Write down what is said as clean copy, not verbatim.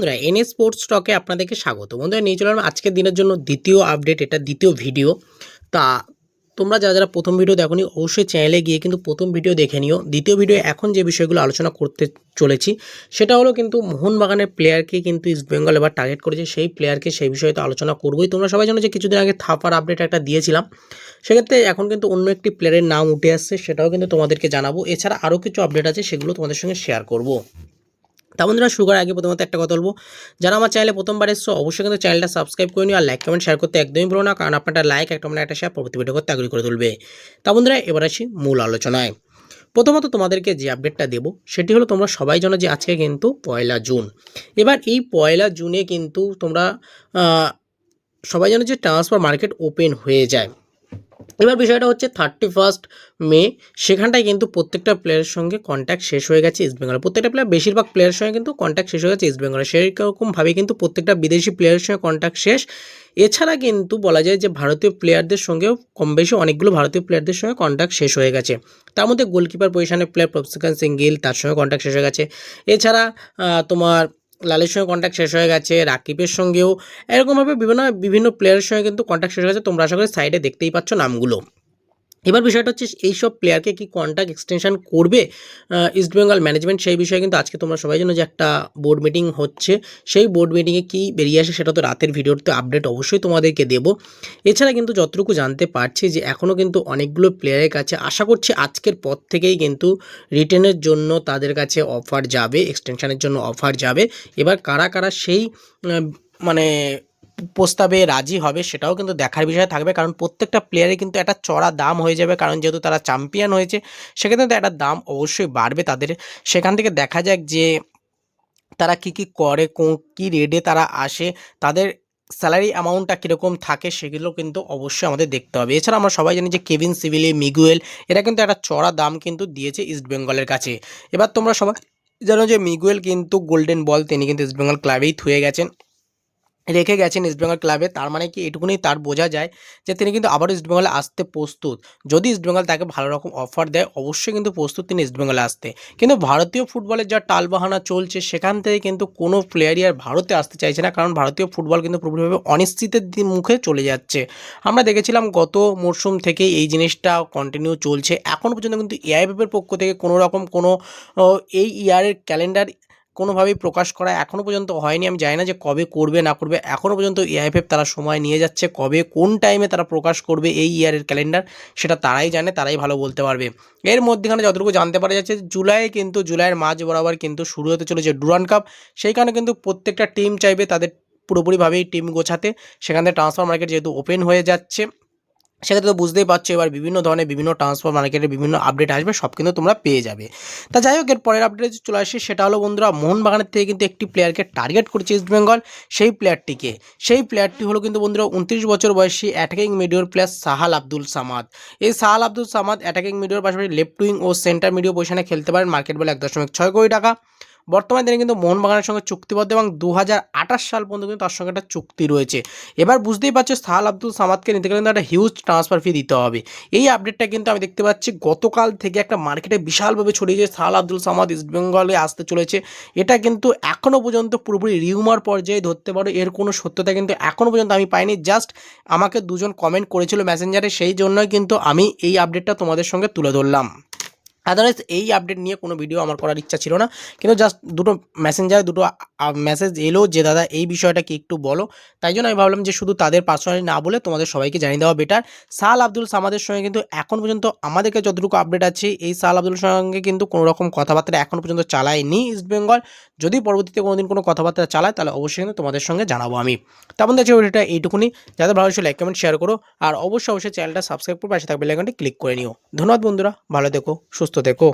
বন্ধুরা NS sports স্টকে আপনাদেরকে স্বাগত। বন্ধুরা নিয়ে চলাম আজকের দিনের জন্য দ্বিতীয় আপডেট, এটা দ্বিতীয় ভিডিও। তা তোমরা যারা যারা প্রথম ভিডিও দেখোনি অবশ্যই চ্যানেলে গিয়ে কিন্তু প্রথম ভিডিও দেখে নিও। দ্বিতীয় ভিডিও এখন যে বিষয়গুলো আলোচনা করতে চলেছি সেটা হলো কিন্তু মোহনবাগানের প্লেয়ারকে কিন্তু ইস্টবেঙ্গল এবার টার্গেট করেছে, সেই প্লেয়ারকে সেই বিষয়ে তো আলোচনা করবোই। তোমরা সবাই জানো যে কিছুদিন আগে থাপার আপডেট একটা দিয়েছিলাম, সেক্ষেত্রে এখন কিন্তু অন্য একটি প্লেয়ারের নাম উঠে আসছে, সেটাও কিন্তু তোমাদেরকে জানাবো। এছাড়া আরও কিছু আপডেট আছে, সেগুলো তোমাদের সঙ্গে শেয়ার করবো। তা বন্ধুরা শুরু করার আগে প্রথমত একটা কথা বলবো, যারা আমার চ্যানেলে প্রথমবার এসছো অবশ্যই কিন্তু চ্যানেলটা সাবস্ক্রাইব করে নিও আর লাইক কমেন্ট শেয়ার করতে একদমই ভুলো না, কারণ আপনার লাইক একটা শেয়ার পরবর্তী ভিডিও করতে আগ্রহী করে তুলবে। তা বন্ধুরা এবার আসি মূল আলোচনায়। প্রথমত তোমাদেরকে যে আপডেটটা দেবো সেটি হলো, তোমরা সবাই জানো যে আজকে কিন্তু 1 জুন। এবার এই 1 জুনে কিন্তু তোমরা সবাই জানো যে ট্রান্সফার মার্কেট ওপেন হয়ে যায়। এবার বিষয়টা হচ্ছে 31 মে, সেখানটায় কিন্তু প্রত্যেকটা প্লেয়ারের সঙ্গে কন্ট্যাক্ট শেষ হয়ে গেছে ইস্টবেঙ্গলের। প্রত্যেকটা প্লেয়ার, বেশিরভাগ প্লেয়ারের সঙ্গে কিন্তু কন্ট্যাক্ট শেষ হয়ে গেছে ইস্টবেঙ্গলের। সেরকমভাবে কিন্তু প্রত্যেকটা বিদেশি প্লেয়ারের সঙ্গে কন্ট্যাক্ট শেষ। এছাড়া কিন্তু বলা যায় যে ভারতীয় প্লেয়ারদের সঙ্গেও কম বেশি অনেকগুলো ভারতীয় প্লেয়ারদের সঙ্গে কন্ট্যাক্ট শেষ হয়ে গেছে। তার মধ্যে গোলকিপার পজিশনের প্লেয়ার প্রফেসর সিং গিল, তার সঙ্গে কন্ট্যাক্ট শেষ হয়ে গেছে। এছাড়া তোমার লালের সঙ্গে কন্ট্যাক্ট শেষ হয়ে গেছে, রাকিবের সঙ্গেও এরকমভাবে বিভিন্ন প্লেয়ারের সঙ্গে কিন্তু কন্ট্যাক্ট শেষ হয়ে গেছে। তোমরা আশা করি সাইডে দেখতেই পাচ্ছ নামগুলো। এবার বিষয়টা হচ্ছে এইসব প্লেয়ারকে কি কন্ট্রাক্ট এক্সটেনশন করবে ইস্টবেঙ্গল ম্যানেজমেন্ট, সেই বিষয়ে কিন্তু আজকে তোমরা সবাই জানো যে একটা বোর্ড মিটিং হচ্ছে। সেই বোর্ড মিটিংয়ে কী বেরিয়ে আসে সেটা তো রাতের ভিডিওতে আপডেট অবশ্যই তোমাদেরকে দেবো। এছাড়া কিন্তু যতটুকু জানতে পারছি যে এখনও কিন্তু অনেকগুলো প্লেয়ারের কাছে আশা করছি আজকের পর থেকেই কিন্তু রিটেনের জন্য তাদের কাছে অফার যাবে, এক্সটেনশনের জন্য অফার যাবে। এবার কারা কারা সেই মানে প্রস্তাবে রাজি হবে সেটাও কিন্তু দেখার বিষয় থাকবে, কারণ প্রত্যেকটা প্লেয়ারে কিন্তু একটা চড়া দাম হয়ে যাবে, কারণ যেহেতু তারা চ্যাম্পিয়ন হয়েছে সেক্ষেত্রে তো একটা দাম অবশ্যই বাড়বে তাদের। সেখান থেকে দেখা যাক যে তারা কি কি করে, কী রেটে তারা আসে, তাদের স্যালারি অ্যামাউন্টটা কীরকম থাকে সেগুলো কিন্তু অবশ্যই আমাদের দেখতে হবে। এছাড়া আমরা সবাই জানি যে কেভিন সিভিলি, মিগুয়েল, এরা কিন্তু একটা চড়া দাম কিন্তু দিয়েছে ইস্টবেঙ্গলের কাছে। এবার তোমরা সবাই জানো যে মিগুয়েল কিন্তু গোল্ডেন বল তিনি কিন্তু ইস্টবেঙ্গল ক্লাবেই রেখে গেছেন ইস্টবেঙ্গল ক্লাবে। তার মানে কি এটুকুনি তার বোঝা যায় যে তিনি কিন্তু আবারও ইস্টবেঙ্গলে আসতে প্রস্তুত। যদি ইস্টবেঙ্গল তাকে ভালো রকম অফার দেয় অবশ্যই কিন্তু প্রস্তুত তিনি ইস্টবেঙ্গলে আসতে। কিন্তু ভারতীয় ফুটবলের যা টালবাহানা চলছে সেখান থেকে কিন্তু কোনো প্লেয়ারই আর ভারতে আসতে চাইছে না, কারণ ভারতীয় ফুটবল কিন্তু পুরোপুরিভাবে অনিশ্চিতের মুখে চলে যাচ্ছে। আমরা দেখেছিলাম গত মরশুম থেকে এই জিনিসটা কন্টিনিউ চলছে। এখনও পর্যন্ত কিন্তু এআইএফএফের পক্ষ থেকে কোনো রকম এই ইয়ারের ক্যালেন্ডার কোনোভাবেই প্রকাশ করা এখনও পর্যন্ত হয়নি। আমি জানি না যে কবে করবে না করবে, এখনও পর্যন্ত এআইএফএফ তারা সময় নিয়ে যাচ্ছে। কবে কোন টাইমে তারা প্রকাশ করবে এই ইয়ারের ক্যালেন্ডার সেটা তারাই জানে, তারাই ভালো বলতে পারবে। এর মধ্যেখানে যতটুকু জানতে পারা যাচ্ছে জুলাইয়ের মাঝ বরাবর কিন্তু শুরু হতে চলেছে ডুরান্ড কাপ। সেই কারণে কিন্তু প্রত্যেকটা টিম চাইবে তাদের পুরোপুরিভাবেই টিম গোছাতে। সেখান থেকে ট্রান্সফার মার্কেট যেহেতু ওপেন হয়ে যাচ্ছে সেক্ষেত্রে তো বুঝতেই পারছো এবার বিভিন্ন ধরনের বিভিন্ন ট্রান্সফার মার্কেটের বিভিন্ন আপডেট আসবে, সব কিন্তু তোমরা পেয়ে যাবে। তা যাই হোক, এর পরের আপডেটে চলে আসি, সেটা হলো বন্ধুরা মোহনবাগানের থেকে কিন্তু একটি প্লেয়ারকে টার্গেট করছে ইস্টবেঙ্গল। সেই প্লেয়ারটি হলো কিন্তু বন্ধুরা 29 বছর বয়সী অ্যাটাকিং মিডিওর প্লেয়ার সাহাল আব্দুল সামাদ। এই সাহাল আব্দুল সামাদ অ্যাটাকিং মিডিওর পাশাপাশি লেফট উইং ও সেন্টার মিডিও পজিশনে খেলতে পারেন। মার্কেট বলে 1.6 কোটি টাকা। বর্তমানে তিনি কিন্তু মোহনবাগানের সঙ্গে চুক্তিবদ্ধ এবং 2028 সাল পর্যন্ত কিন্তু তার সঙ্গে একটা চুক্তি রয়েছে। এবার বুঝতেই পারছো সাহাল আব্দুল সামাদকে নিতে গেলে কিন্তু একটা হিউজ ট্রান্সফার ফি দিতে হবে। এই আপডেটটা কিন্তু আমি দেখতে পাচ্ছি গতকাল থেকে একটা মার্কেটে বিশালভাবে ছড়িয়েছে, সাহাল আব্দুল সামাদ ইস্টবেঙ্গলে আসতে চলেছে। এটা কিন্তু এখনও পর্যন্ত পুরোপুরি রিউমার পর্যায়ে ধরতে পারো, এর কোনো সত্যতা কিন্তু এখনও পর্যন্ত আমি পাইনি। জাস্ট আমাকে দুজন কমেন্ট করেছিল মেসেঞ্জারে, সেই জন্যই কিন্তু আমি এই আপডেটটা তোমাদের সঙ্গে তুলে ধরলাম। আদারওয়াইজ এই আপডেট নিয়ে কোনো ভিডিও আমার করার ইচ্ছা ছিল না, কিন্তু জাস্ট দুটো মেসেঞ্জারে দুটো মেসেজ এলো যে দাদা এই বিষয়টা কি একটু বলো, তাই জন্য আমি ভাবলাম যে শুধু তাদের পার্সোনালি না বলে তোমাদের সবাইকে জানিয়ে দেওয়া বেটার। সাহাল আব্দুল সামাদের সঙ্গে কিন্তু এখন পর্যন্ত আমাদেরকে যতটুকু আপডেট আছে এই সাহাল আব্দুল সঙ্গে কিন্তু কোনো রকম কথাবার্তা এখনও পর্যন্ত চালায়নি ইস্টবেঙ্গল। যদি পরবর্তীতে কোনোদিন কোনো কথাবার্তা চালায় তাহলে অবশ্যই কিন্তু তোমাদের সঙ্গে জানাবো আমি। তেমন দেখছি ভিডিওটা এইটুকুনি, যাদের ভালো লাগছে লাইক কমেন্ট শেয়ার করো আর অবশ্যই চ্যানেলটা সাবস্ক্রাইব করে পাশে থাকবে বেল আইকনটি ক্লিক করে নিও। ধন্যবাদ বন্ধুরা, ভালো থেকো, সুস্থ থেকো।